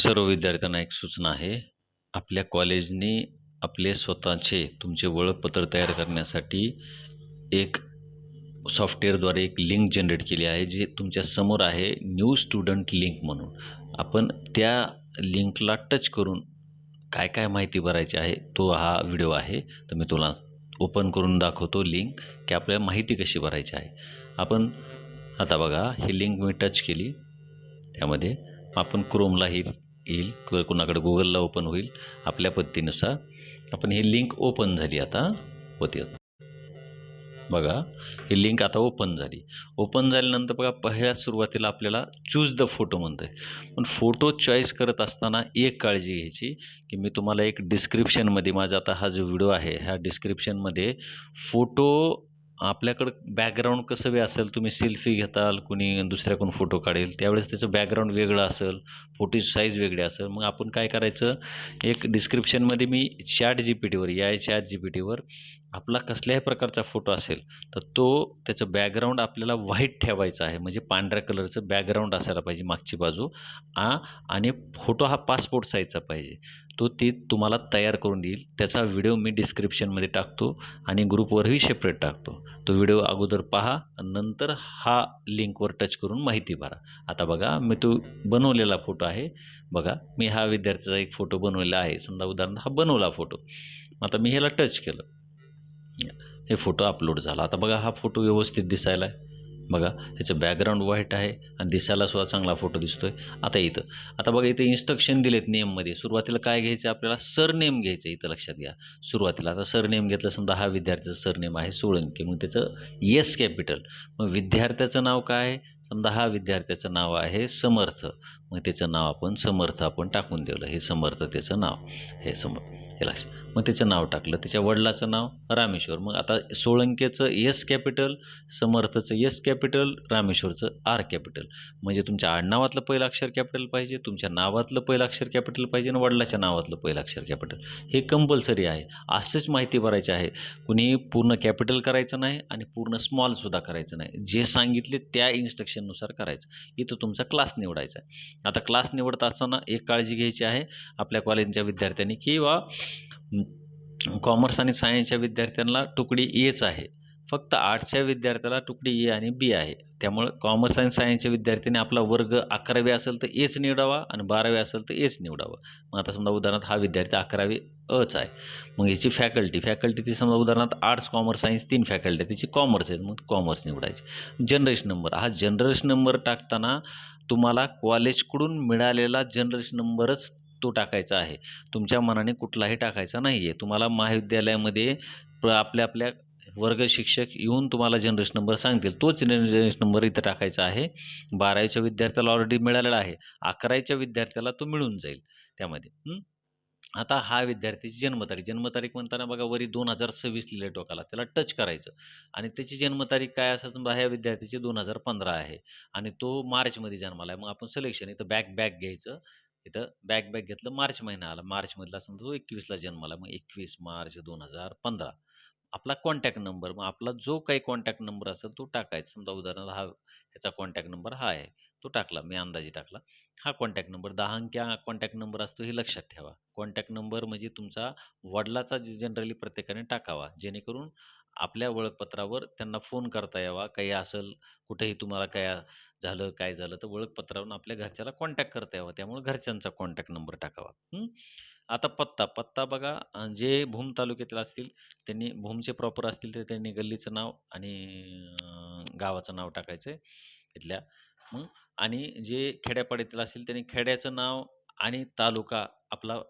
सर्व विद्यार्थ्यांना एक सूचना आहे. आपल्या कॉलेजने आपले स्वतःचे तुमचे ओळखपत्र तयार करण्यासाठी एक सॉफ्टवेअरद्वारे एक लिंक जनरेट केली आहे, जी तुमच्या समोर आहे न्यू स्टुडंट लिंक म्हणून. आपण त्या लिंकला टच करून काय काय माहिती भरायची आहे तो हा व्हिडिओ आहे. तर मी तुला ओपन करून दाखवतो लिंक, की आपल्याला माहिती कशी भरायची आहे. आपण आता बघा, ही लिंक मी टच केली. त्यामध्ये आपण क्रोमला येईल किंवा कोणाकडे गुगलला ओपन होईल. आपल्या पद्धतीनुसार आपण ही लिंक ओपन झाली आता होते. बघा, ही लिंक आता ओपन झाली. ओपन झाल्यानंतर बघा, पहिल्या सुरुवातीला आपल्याला चूज द फोटो म्हणतं आहे. पण फोटो चॉईस करत असताना एक काळजी घ्यायची, की मी तुम्हाला एक डिस्क्रिप्शनमध्ये, माझा आता हा जो व्हिडिओ आहे ह्या डिस्क्रिप्शनमध्ये फोटो आपल्याकडं बॅकग्राऊंड कसं बी असेल, तुम्ही सेल्फी घेताल, कुणी दुसऱ्याकडून फोटो काढेल, त्यावेळेस त्याचं बॅकग्राऊंड वेगळं असेल, फोटोची साईज वेगळी असेल. मग आपण काय करायचं, एक डिस्क्रिप्शनमध्ये मी चॅट जीपीटीवर आपला कसल्याही प्रकारचा फोटो असेल तर तो त्याचं बॅकग्राऊंड आपल्याला व्हाईट ठेवायचा आहे, म्हणजे पांढऱ्या कलरचं बॅकग्राऊंड असायला पाहिजे मागची बाजू. आणि फोटो हा पासपोर्ट साईजचा पाहिजे. तो ती तुम्हाला तयार करून देईल. त्याचा व्हिडिओ मी डिस्क्रिप्शनमध्ये टाकतो आणि ग्रुपवरही सेपरेट टाकतो. तो व्हिडिओ अगोदर पहा, नंतर हा लिंकवर टच करून माहिती भरा. आता बघा, मी तो बनवलेला फोटो आहे. बघा, मी हा विद्यार्थ्याचा एक फोटो बनवलेला आहे. समजा उदाहरण हा बनवला फोटो. आता मी ह्याला टच केलं, हे फोटो अपलोड झाला. आता बघा, हा फोटो व्यवस्थित दिसायला आहे. बघा, ह्याचं बॅकग्राऊंड व्हाईट आहे आणि दिसायला सुद्धा चांगला फोटो दिसतोय. आता बघा, इथं इन्स्ट्रक्शन दिलेत नेममध्ये. सुरुवातीला काय घ्यायचं, आपल्याला सरनेम घ्यायचं. इथं लक्षात घ्या, सुरुवातीला आता सरनेम घेतलं. समजा हा विद्यार्थ्याचं सरनेम आहे सोळंके, मग त्याचं येस कॅपिटल. मग विद्यार्थ्याचं नाव काय, समजा हा विद्यार्थ्याचं नाव आहे समर्थ, मग त्याचं नाव आपण समर्थ आपण टाकून दिलं. हे समर्थ त्याचं नाव, हे हे लक्ष. मग त्याचं नाव टाकलं. त्याच्या वडिलाचं नाव रामेश्वर. मग आता सोळंकेचं एस कॅपिटल, समर्थचं एस कॅपिटल, रामेश्वरचं आर कॅपिटल. म्हणजे तुमच्या आडनावातलं पहिलं अक्षर कॅपिटल पाहिजे, तुमच्या नावातलं पहिलं अक्षर कॅपिटल पाहिजे आणि वडिलाच्या नावातलं पहिलं अक्षर कॅपिटल. हे कंपल्सरी आहे. असंच माहिती भरायची आहे. कुणी पूर्ण कॅपिटल करायचं नाही आणि पूर्ण स्मॉलसुद्धा करायचं नाही. जे सांगितले त्या इन्स्ट्रक्शननुसार करायचं. इथं तुमचा क्लास निवडायचा आहे. आता क्लास निवडत असताना एक काळजी घ्यायची आहे आपल्या कॉलेजच्या विद्यार्थ्यांनी, किंवा कॉमर्स आणि सायन्सच्या विद्यार्थ्यांना तुकडी एच आहे. फक्त आर्ट्सच्या विद्यार्थ्याला तुकडी ए आणि बी आहे. त्यामुळं कॉमर्स आणि सायन्सच्या विद्यार्थ्यांनी आपला वर्ग 11वी असेल तर एच निवडावा आणि 12वी असेल तर एच निवडावं. मग आता समजा उदाहरणार्थ हा विद्यार्थी 11वी अच आहे. मग याची फॅकल्टी ती समजा उदाहरणार्थ आर्ट्स, कॉमर्स, सायन्स 3 फॅकल्टी आहे, तिची कॉमर्स आहे, मग कॉमर्स निवडायची. जनरेशन नंबर, हा जनरेशन नंबर टाकताना तुम्हाला कॉलेजकडून मिळालेला जनरेशन नंबरच तो टाकायचा आहे. तुमच्या मनाने कुठलाही टाकायचा नाही आहे. तुम्हाला महाविद्यालयामध्ये आपल्या वर्ग शिक्षक येऊन तुम्हाला जनरेशन नंबर सांगतील, तोच जनरेशन नंबर इथं टाकायचा आहे. 12वीच्या विद्यार्थ्याला ऑलरेडी मिळालेला आहे. 11वीच्या विद्यार्थ्याला तो मिळून जाईल त्यामध्ये. आता हा विद्यार्थ्याची जन्मतारीख म्हणताना बघा, वरी 2026 लिहिलं टोकाला, त्याला टच करायचं आणि त्याची जन्मतारीख काय असेल, समजा ह्या विद्यार्थ्याची 2015 आहे आणि तो मार्चमध्ये जन्माला आहे. मग आपण सिलेक्शन इथं बॅक घ्यायचं. इथं बॅक घेतलं, मार्च महिना आला. मार्चमधला समजा तो 21ला जन्माला, मग 21 मार्च 2015. आपला कॉन्टॅक्ट नंबर, मग आपला जो काही कॉन्टॅक्ट नंबर असेल तो टाकायचा. समजा उदाहरणार्थ ह्याचा कॉन्टॅक्ट नंबर हा आहे, तो टाकला, मी अंदाजे टाकला. हा कॉन्टॅक्ट नंबर 10 अंकी कॉन्टॅक्ट नंबर असतो, हे लक्षात ठेवा. कॉन्टॅक्ट नंबर म्हणजे तुमचा वडिलाचा जनरली प्रत्येकाने टाकावा, जेणेकरून आपल्या ओळखपत्रावर त्यांना फोन करता यावा. काही असेल, कुठेही तुम्हाला काय झालं तर ओळखपत्रावरून आपल्या घरच्याला कॉन्टॅक्ट करता यावा. त्यामुळे घरच्यांचा कॉन्टॅक्ट नंबर टाकावा. आता पत्ता बघा, जे भूम तालुक्यातील असतील त्यांनी, भूमचे प्रॉपर असतील तर त्यांनी गल्लीचं नाव आणि गावाचं नाव टाकायचं आहे इथल्या. आणि जे खेड्यापाड्यातील असतील त्यांनी खेड्याचं नाव आणि तालुका आपला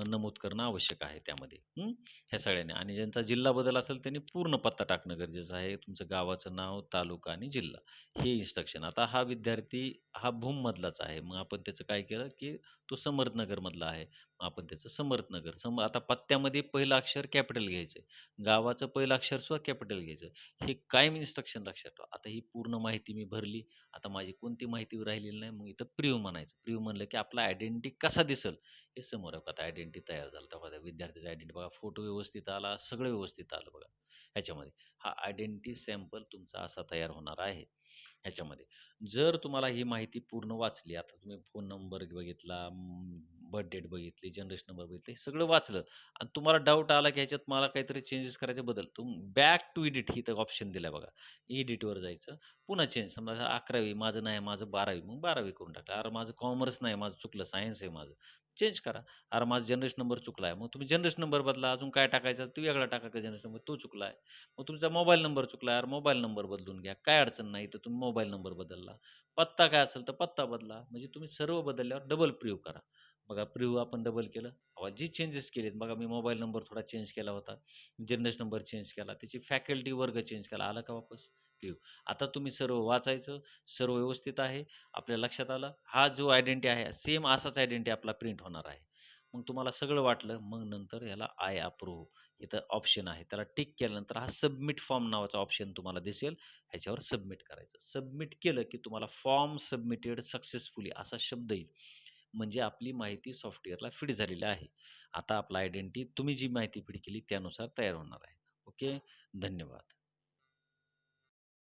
नमूद करणं आवश्यक आहे त्यामध्ये. ह्या सगळ्यांनी. आणि ज्यांचा जिल्हा बदल असेल त्यांनी पूर्ण पत्ता टाकणं गरजेचं आहे. तुमचं गावाचं नाव, तालुका आणि जिल्हा, हे इन्स्ट्रक्शन. आता हा विद्यार्थी हा भूममधलाच आहे. मग आपण त्याचं काय केलं, की तो समर्थनगरमधला आहे. मग आपण त्याचं समर्थनगर. आता पत्त्यामध्ये पहिलं अक्षर कॅपिटल घ्यायचं आहे, गावाचं पहिलं अक्षर सुद्धा कॅपिटल घ्यायचं. हे कायम इन्स्ट्रक्शन लक्षात ठेवा. आता ही पूर्ण माहिती मी भरली. आता माझी कोणती माहिती राहिलेली नाही. मग इथं प्रिव्ह्यू म्हणायचं. प्रिव्ह्यू म्हणलं की आपला आयडेंटिटी कसा दिसेल हे समोर. आता आयडेंटिटी तयार झालं, तेव्हा विद्यार्थ्याचा आयडेंटिटी बघा, फोटो व्यवस्थित आला, सगळं व्यवस्थित आलं बघा ह्याच्यामध्ये. हा आयडेंटिटी सॅम्पल तुमचा असा तयार होणार आहे. ह्याच्यामध्ये. जर तुम्हाला ही माहिती पूर्ण वाचली, आता तुम्ही फोन नंबर बघितला, बर्थ डेट बघितली, जनरेशन नंबर बघितले, हे सगळं वाचलं आणि तुम्हाला डाऊट आला, की ह्याच्यात मला काहीतरी चेंजेस करायचे बदल, बॅक टू एडिट ही तर ऑप्शन दिलाय बघा. एडिटवर जायचं, पुन्हा चेंज समजा 11वी माझं नाही, माझं 12वी मग 12वी करून टाका. अरे माझं कॉमर्स नाही, माझं चुकलं, सायन्स आहे माझं, चेंज करा. अरे माझा जनरेशन नंबर चुकला आहे, मग तुम्ही जनरेशन नंबर बदला. अजून काय टाकायचं तो वेगळा टाका, का जनरेशन नंबर तो चुकला आहे. मग तुमचा मोबाईल नंबर चुकला, यार मोबाईल नंबर बदलून घ्या. काय अडचण नाही, तर तुम्ही मोबाईल नंबर बदलला. पत्ता काय असेल तर पत्ता बदला. म्हणजे तुम्ही सर्व बदलल्यावर डबल प्रिव्ह्यू करा. बघा प्रिव्ह्यू आपण डबल केलं. अहो, जे चेंजेस केलेत बघा, मी मोबाईल नंबर थोडा चेंज केला होता. जनरेशन नंबर चेंज केला. त्याची फॅकल्टी वर्ग चेंज केला. आला का वापस? प्रिव्ह्यू. आता तुम्ही सर्व वाचायचं. सर्व व्यवस्थित आहे. आपल्या लक्षात आलं. हा जो आयडेंटिटी आहे, सेम असाच आयडेंटिटी आपला प्रिंट होणार आहे. मग तुम्हाला सगळं वाटलं. मग नंतर ह्याला आय अप्रूव्ह इथं ऑप्शन आहे. त्याला टिक केल्यानंतर हा सबमिट फॉर्म नावाचा ऑप्शन तुम्हाला दिसेल. ह्याच्यावर सबमिट करायचं. सबमिट केलं की तुम्हाला फॉर्म सबमिटेड सक्सेसफुली असा शब्द येईल. म्हणजे आपली माहिती सॉफ्टवेअरला फीड झालेली आहे. आता आपला आयडेंटिटी तुम्ही जी माहिती फीड केली त्यानुसार तयार होणार आहे. ओके. धन्यवाद.